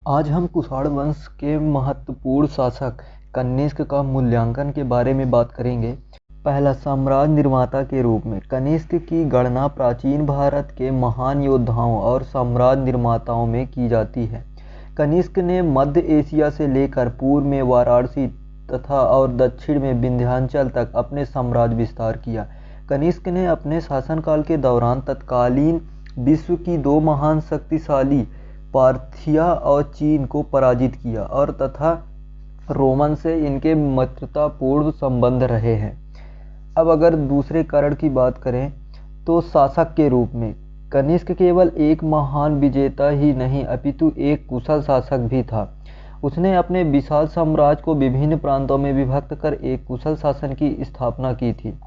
आज हम कुषाण वंश के महत्वपूर्ण शासक कनिष्क का मूल्यांकन के बारे में बात करेंगे। पहला, साम्राज्य निर्माता के रूप में कनिष्क की गणना प्राचीन भारत के महान योद्धाओं और साम्राज्य निर्माताओं में की जाती है। कनिष्क ने मध्य एशिया से लेकर पूर्व में वाराणसी तथा और दक्षिण में विंध्याचल तक अपने साम्राज्य विस्तार किया। कनिष्क ने अपने शासनकाल के दौरान तत्कालीन विश्व की दो महान शक्तिशाली पार्थिया और चीन को पराजित किया और तथा रोमन से इनके मित्रतापूर्ण संबंध रहे हैं। अब अगर दूसरे कारण की बात करें तो शासक के रूप में कनिष्क केवल एक महान विजेता ही नहीं अपितु एक कुशल शासक भी था। उसने अपने विशाल साम्राज्य को विभिन्न प्रांतों में विभक्त कर एक कुशल शासन की स्थापना की थी।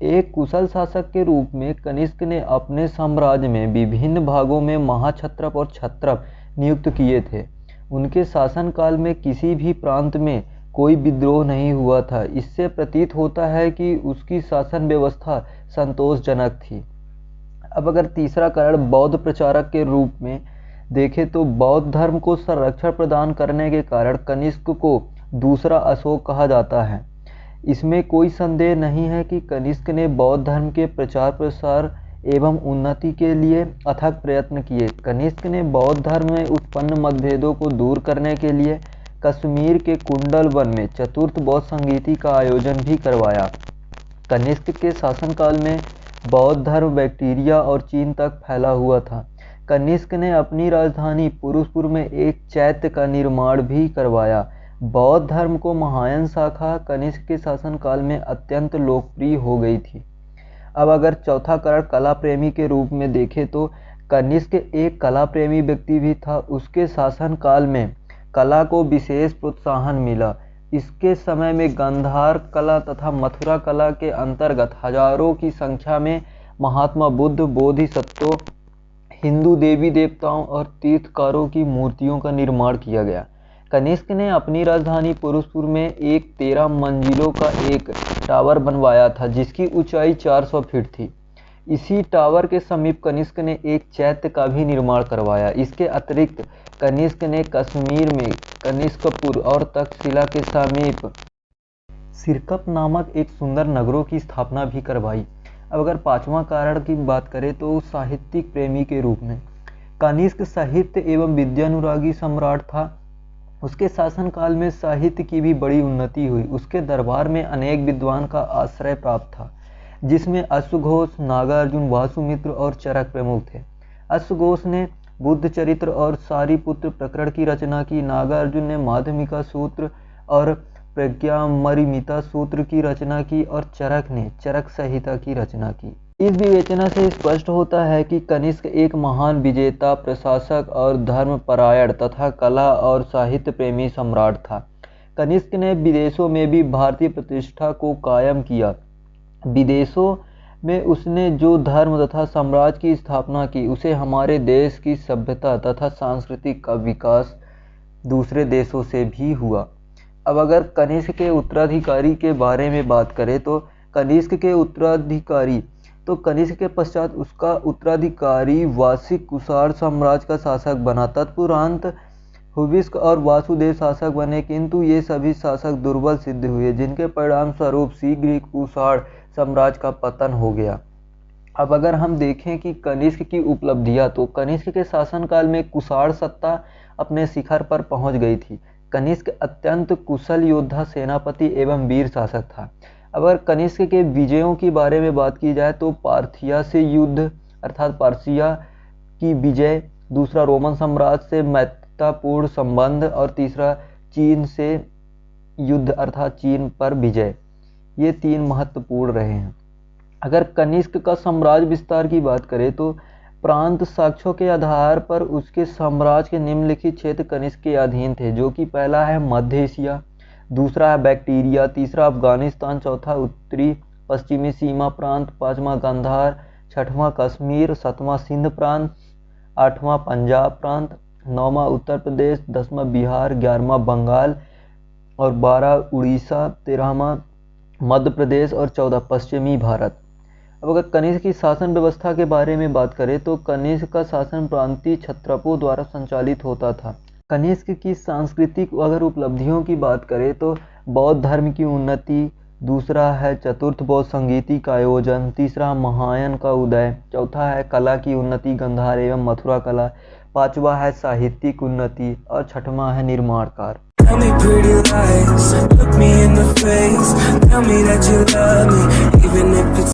एक कुशल शासक के रूप में कनिष्क ने अपने साम्राज्य में विभिन्न भागों में महाक्षत्रप और क्षत्रप नियुक्त किए थे। उनके शासनकाल में किसी भी प्रांत में कोई विद्रोह नहीं हुआ था। इससे प्रतीत होता है कि उसकी शासन व्यवस्था संतोषजनक थी। अब अगर तीसरा कारण बौद्ध प्रचारक के रूप में देखें तो बौद्ध धर्म को संरक्षण प्रदान करने के कारण कनिष्क को दूसरा अशोक कहा जाता है। इसमें कोई संदेह नहीं है कि कनिष्क ने बौद्ध धर्म के प्रचार प्रसार एवं उन्नति के लिए अथक प्रयत्न किए। कनिष्क ने बौद्ध धर्म में उत्पन्न मतभेदों को दूर करने के लिए कश्मीर के कुंडल वन में चतुर्थ बौद्ध संगीति का आयोजन भी करवाया। कनिष्क के शासनकाल में बौद्ध धर्म बैक्टीरिया और चीन तक फैला हुआ था। कनिष्क ने अपनी राजधानी पुरुषपुर में एक चैत्य का निर्माण भी करवाया। बौद्ध धर्म को महायान शाखा कनिष्क के शासनकाल में अत्यंत लोकप्रिय हो गई थी। अब अगर चौथा कारण कला प्रेमी के रूप में देखें तो कनिष्क एक कला प्रेमी व्यक्ति भी था। उसके शासनकाल में कला को विशेष प्रोत्साहन मिला। इसके समय में गांधार कला तथा मथुरा कला के अंतर्गत हजारों की संख्या में महात्मा बुद्ध, बोधिसत्वों, हिंदू देवी देवताओं और तीर्थकारों की मूर्तियों का निर्माण किया गया। कनिष्क ने अपनी राजधानी पुरुषपुर में एक 13 मंजिलों का एक टावर बनवाया था जिसकी ऊंचाई 400 फीट थी। इसी टावर के समीप कनिष्क ने एक चैत्य का भी निर्माण करवाया। इसके अतिरिक्त कनिष्क ने कश्मीर में कनिष्कपुर और तक्षशिला के समीप सिरकप नामक एक सुंदर नगरों की स्थापना भी करवाई। अब अगर पांचवा कारण की बात करें तो साहित्यिक प्रेमी के रूप में कनिष्क साहित्य एवं विद्यानुरागी सम्राट था। उसके शासनकाल में साहित्य की भी बड़ी उन्नति हुई। उसके दरबार में अनेक विद्वान का आश्रय प्राप्त था जिसमें अश्वघोष, नागार्जुन, वासुमित्र और चरक प्रमुख थे। अश्वघोष ने बुद्ध चरित्र और सारिपुत्र प्रकरण की रचना की। नागार्जुन ने माध्यमिका सूत्र और प्रज्ञामरिमिता सूत्र की रचना की और चरक ने चरक संहिता की रचना की। इस विवेचना से स्पष्ट होता है कि कनिष्क एक महान विजेता, प्रशासक और धर्मपरायण तथा कला और साहित्य प्रेमी सम्राट था। कनिष्क ने विदेशों में भी भारतीय प्रतिष्ठा को कायम किया। विदेशों में उसने जो धर्म तथा साम्राज्य की स्थापना की उसे हमारे देश की सभ्यता तथा सांस्कृतिक का विकास दूसरे देशों से भी हुआ। अब अगर कनिष्क के उत्तराधिकारी के बारे में बात करें तो कनिष्क के पश्चात उसका उत्तराधिकारी वासिक कुषाण साम्राज्य का शासक बना। तत्पुरांत हुविस्क और वासुदेव शासक बने, किंतु ये सभी शासक दुर्बल सिद्ध हुए जिनके परिणाम स्वरूप शीघ्र ही कुषाण साम्राज्य का पतन हो गया। अब अगर हम देखें कि कनिष्क की उपलब्धियां तो कनिष्क के शासनकाल में कुषाण सत्ता अपने शिखर पर पहुंच गई थी। कनिष्क अत्यंत कुशल योद्धा, सेनापति एवं वीर शासक था। अगर कनिष्क के विजयों के बारे में बात की जाए तो पार्थिया से युद्ध अर्थात पार्सिया की विजय, दूसरा रोमन साम्राज्य से मैत्रीपूर्ण संबंध और तीसरा चीन से युद्ध अर्थात चीन पर विजय, ये तीन महत्वपूर्ण रहे हैं। अगर कनिष्क का साम्राज्य विस्तार की बात करें तो प्रांत साक्ष्यों के आधार पर उसके साम्राज्य के निम्नलिखित क्षेत्र कनिष्क के अधीन थे, जो कि पहला है मध्य एशिया, दूसरा है बैक्टीरिया, तीसरा अफगानिस्तान, चौथा उत्तरी पश्चिमी सीमा प्रांत, पांचवा गांधार, छठवां कश्मीर, सातवां सिंध प्रांत, आठवां पंजाब प्रांत, नौवां उत्तर प्रदेश, 10वां बिहार, 11वां बंगाल और 12 उड़ीसा, 13वां मध्य प्रदेश और 14 पश्चिमी भारत। अब अगर कनिष्क की शासन व्यवस्था के बारे में बात करें तो कनिष्क का शासन प्रांतीय क्षत्रपों द्वारा संचालित होता था। कनिष्क की सांस्कृतिक अगर उपलब्धियों की बात करें तो बौद्ध धर्म की उन्नति, दूसरा है चतुर्थ बौद्ध संगीति का आयोजन, तीसरा महायान का उदय, चौथा है कला की उन्नति गंधार एवं मथुरा कला, पांचवा है साहित्यिक उन्नति और छठवां है निर्माण कार्य। Tell me pretty lies, look me in the face, tell me that you love me, even if it's